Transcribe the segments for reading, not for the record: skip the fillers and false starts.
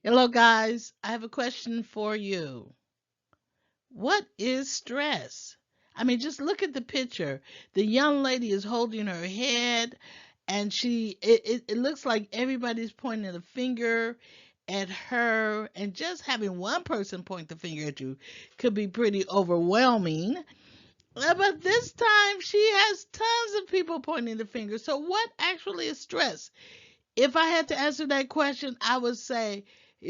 Hello, guys. I have a question for you. What is stress? I mean, just look at the picture. The young lady is holding her head, and it looks like everybody's pointing a finger at her, and just having one person point the finger at you could be pretty overwhelming. But this time, she has tons of people pointing the finger. So, what actually is stress? If I had to answer that question, I would say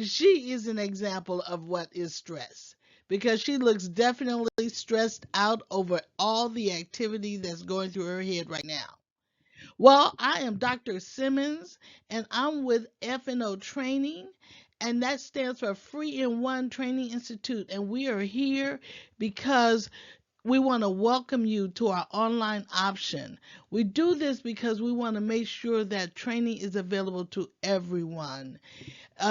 she is an example of what is stress because she looks definitely stressed out over all the activity that's going through her head right now. Well, I am Dr. Simmons and I'm with FNO Training, and that stands for Free in One Training Institute. And we are here because we want to welcome you to our online option. We do this because we want to make sure that training is available to everyone.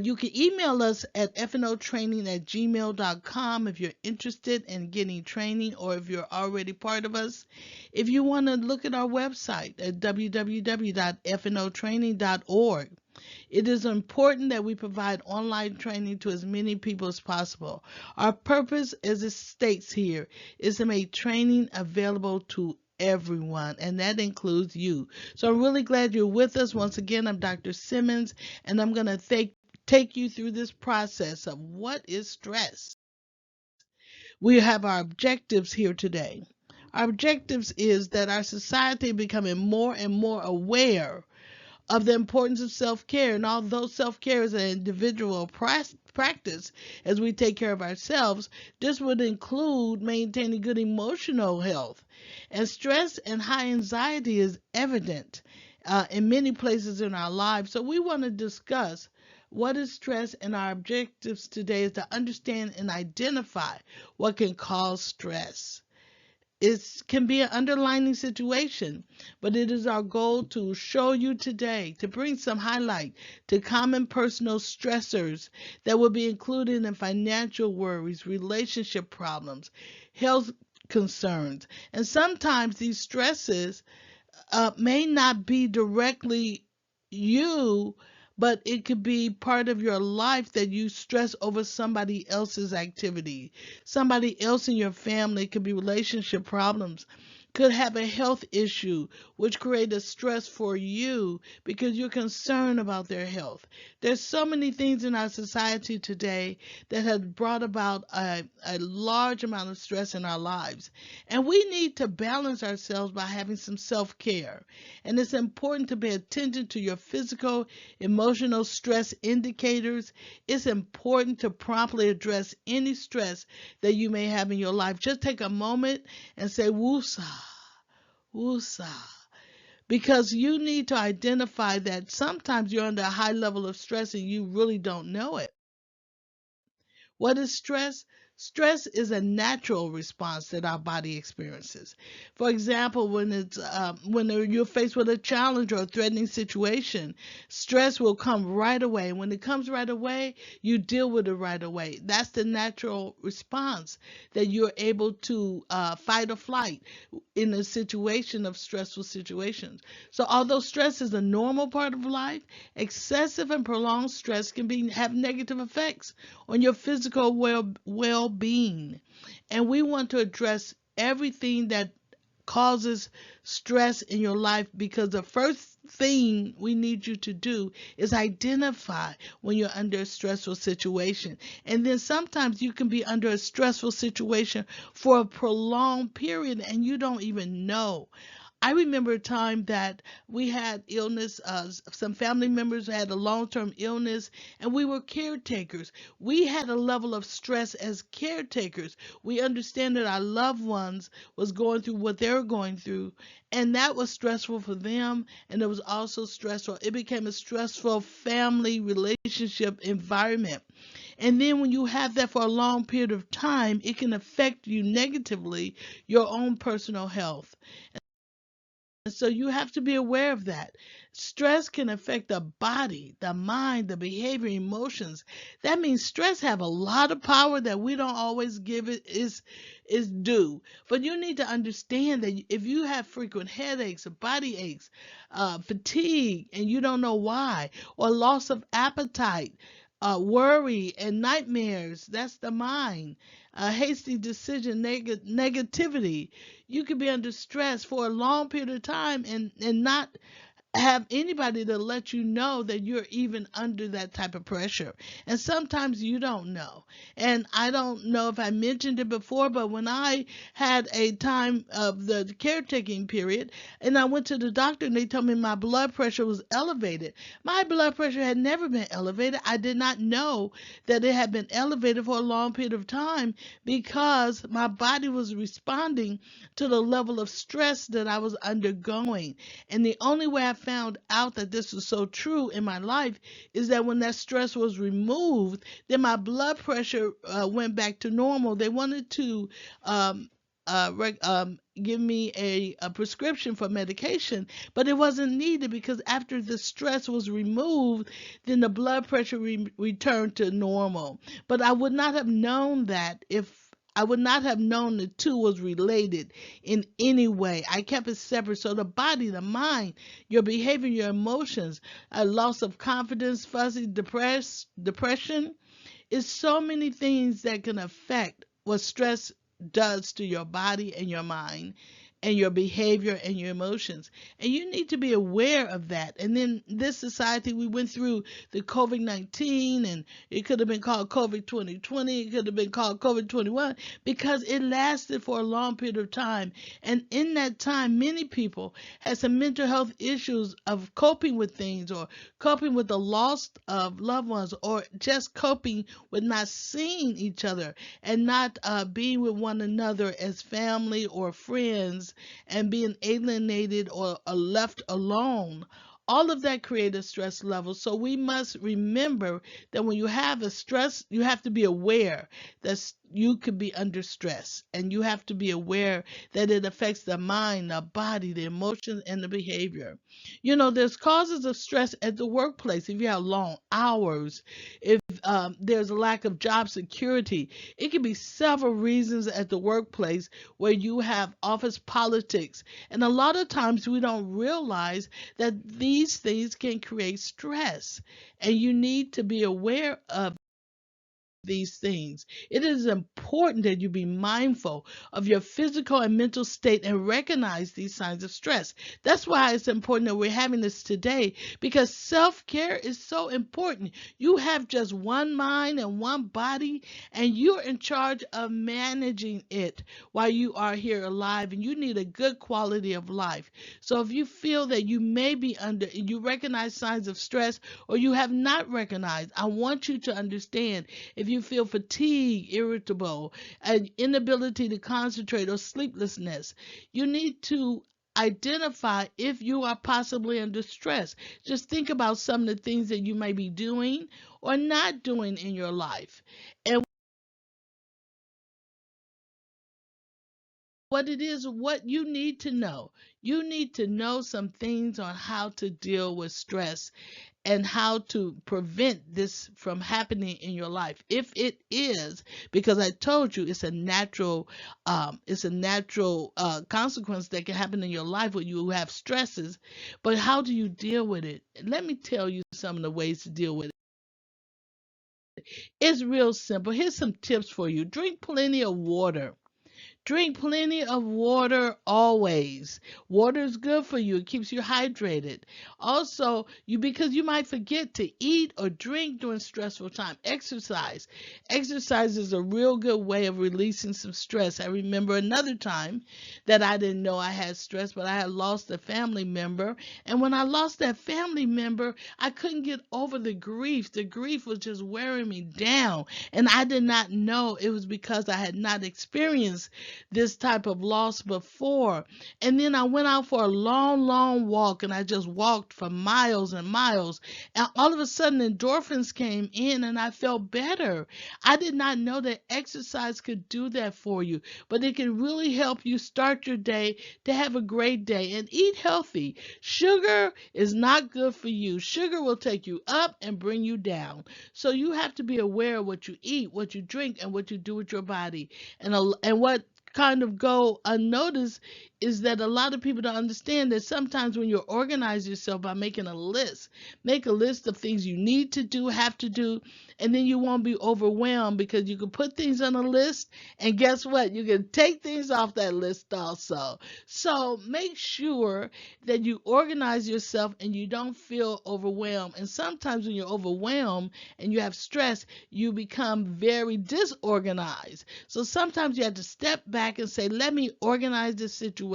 You can email us at fnotraining@gmail.com if you're interested in getting training or if you're already part of us. If you want to look at our website at www.fnotraining.org, it is important that we provide online training to as many people as possible. Our purpose, as it states here, is to make training available to everyone, and that includes you. So I'm really glad you're with us. Once again, I'm Dr. Simmons, and I'm going to take you through this process of what is stress. We have our objectives here today. Our objectives is that our society becoming more and more aware of the importance of self care. And although self care is an individual practice as we take care of ourselves, this would include maintaining good emotional health. And stress and high anxiety is evident in many places in our lives. So we want to discuss what is stress, and our objectives today is to understand and identify what can cause stress. It can be an underlining situation, but it is our goal to show you today, to bring some highlight to common personal stressors that will be included in financial worries, relationship problems, health concerns. And sometimes these stresses may not be directly you, but it could be part of your life that you stress over somebody else's activity. Somebody else in your family, it could be relationship problems, could have a health issue, which create a stress for you because you're concerned about their health. There's so many things in our society today that have brought about a large amount of stress in our lives. And we need to balance ourselves by having some self care. And it's important to pay attention to your physical, emotional stress indicators. It's important to promptly address any stress that you may have in your life. Just take a moment and say, woosah, woosah. Because you need to identify that sometimes you're under a high level of stress and you really don't know it. What is stress? Stress is a natural response that our body experiences. For example, when you're faced with a challenge or a threatening situation, stress will come right away. When it comes right away, you deal with it right away. That's the natural response that you're able to fight or flight in a situation of stressful situations. So, although stress is a normal part of life, excessive and prolonged stress can have negative effects on your physical well-being. And we want to address everything that causes stress in your life because the first thing we need you to do is identify when you're under a stressful situation. And then sometimes you can be under a stressful situation for a prolonged period and you don't even know. I remember a time that we had illness. Some family members had a long term illness, and we were caretakers. We had a level of stress as caretakers. We understand that our loved ones was going through what they were going through, and that was stressful for them, and it was also stressful. It became a stressful family relationship environment. And then when you have that for a long period of time, it can affect you negatively, your own personal health. And so you have to be aware of that. Stress can affect the body, the mind, the behavior, emotions. That means stress have a lot of power that we don't always give it is due. But you need to understand that if you have frequent headaches, body aches, fatigue, and you don't know why, or loss of appetite, worry and nightmares. That's the mind. Hasty decision, negativity. You could be under stress for a long period of time and not have anybody to let you know that you're even under that type of pressure. And sometimes you don't know. And I don't know if I mentioned it before, but when I had a time of the caretaking period and I went to the doctor and they told me my blood pressure was elevated. My blood pressure had never been elevated. I did not know that it had been elevated for a long period of time because my body was responding to the level of stress that I was undergoing. And the only way I found out that this was so true in my life is that when that stress was removed, then my blood pressure went back to normal. They wanted to um, give me a prescription for medication, but it wasn't needed because after the stress was removed, then the blood pressure returned to normal. But I would not have known that if I would not have known the two was related in any way. I kept it separate. So the body, the mind, your behavior, your emotions, a loss of confidence, fuzzy, depression, is so many things that can affect what stress does to your body and your mind and your behavior and your emotions. And you need to be aware of that. And then this society, we went through the COVID-19, and it could have been called COVID 2020, it could have been called COVID 21 because it lasted for a long period of time. And in that time, many people had some mental health issues of coping with things or coping with the loss of loved ones or just coping with not seeing each other and not being with one another as family or friends and being alienated or left alone. All of that creates a stress level. So we must remember that when you have a stress, you have to be aware that you could be under stress. And you have to be aware that it affects the mind, the body, the emotions, and the behavior. You know, there's causes of stress at the workplace. If you have long hours, if there's a lack of job security, it can be several reasons at the workplace where you have office politics. And a lot of times we don't realize that these things can create stress. And you need to be aware of these things. It is important that you be mindful of your physical and mental state and recognize these signs of stress. That's why it's important that we're having this today because self-care is so important. You have just one mind and one body, and you're in charge of managing it while you are here alive, and you need a good quality of life. So if you feel that you may be you recognize signs of stress or you have not recognized, I want you to understand if you feel fatigue, irritable, an inability to concentrate, or sleeplessness, you need to identify if you are possibly under stress. Just think about some of the things that you may be doing or not doing in your life. And what it is, what you need to know. You need to know some things on how to deal with stress and how to prevent this from happening in your life. If it is, because I told you it's a natural consequence that can happen in your life when you have stresses. But how do you deal with it? Let me tell you some of the ways to deal with it. It's real simple. Here's some tips for you. Drink plenty of water. Drink plenty of water always. Water is good for you. It keeps you hydrated. Also, because you might forget to eat or drink during stressful time. Exercise. Exercise is a real good way of releasing some stress. I remember another time that I didn't know I had stress, but I had lost a family member. And when I lost that family member, I couldn't get over the grief. The grief was just wearing me down. And I did not know it was because I had not experienced this type of loss before. And then I went out for a long, long walk and I just walked for miles and miles. And all of a sudden, endorphins came in and I felt better. I did not know that exercise could do that for you, but it can really help you start your day to have a great day and eat healthy. Sugar is not good for you. Sugar will take you up and bring you down. So you have to be aware of what you eat, what you drink, and what you do with your body. And what kind of go unnoticed is that a lot of people don't understand that sometimes when you organize yourself by making a list, make a list of things you need to do, have to do, and then you won't be overwhelmed because you can put things on a list, and guess what? You can take things off that list also. So make sure that you organize yourself and you don't feel overwhelmed. And sometimes when you're overwhelmed and you have stress, you become very disorganized. So sometimes you have to step back and say, let me organize this situation.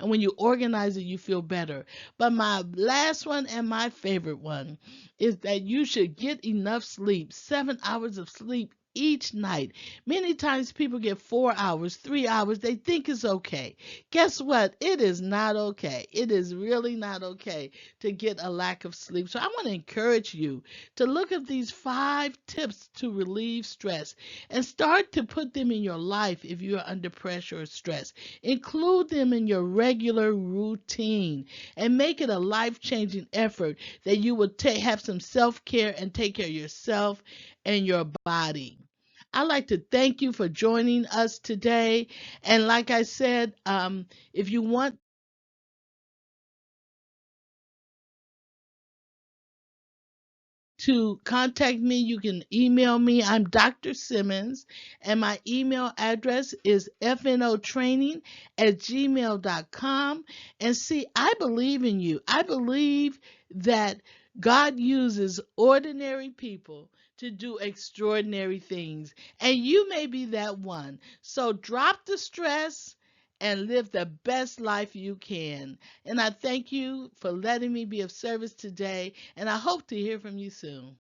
And when you organize it, you feel better. But my last one and my favorite one is that you should get enough sleep, 7 hours of sleep each night. Many times people get 4 hours, 3 hours, they think it's okay. Guess what? It is not okay. It is really not okay to get a lack of sleep. So I want to encourage you to look at these 5 tips to relieve stress and start to put them in your life if you are under pressure or stress. Include them in your regular routine and make it a life-changing effort that you will have some self-care and take care of yourself and your body. I'd like to thank you for joining us today. And like I said, if you want to contact me, you can email me. I'm Dr. Simmons, and my email address is fnotraining@gmail.com. And see, I believe in you. I believe that God uses ordinary people to do extraordinary things, and you may be that one. So drop the stress and live the best life you can. And I thank you for letting me be of service today, and I hope to hear from you soon.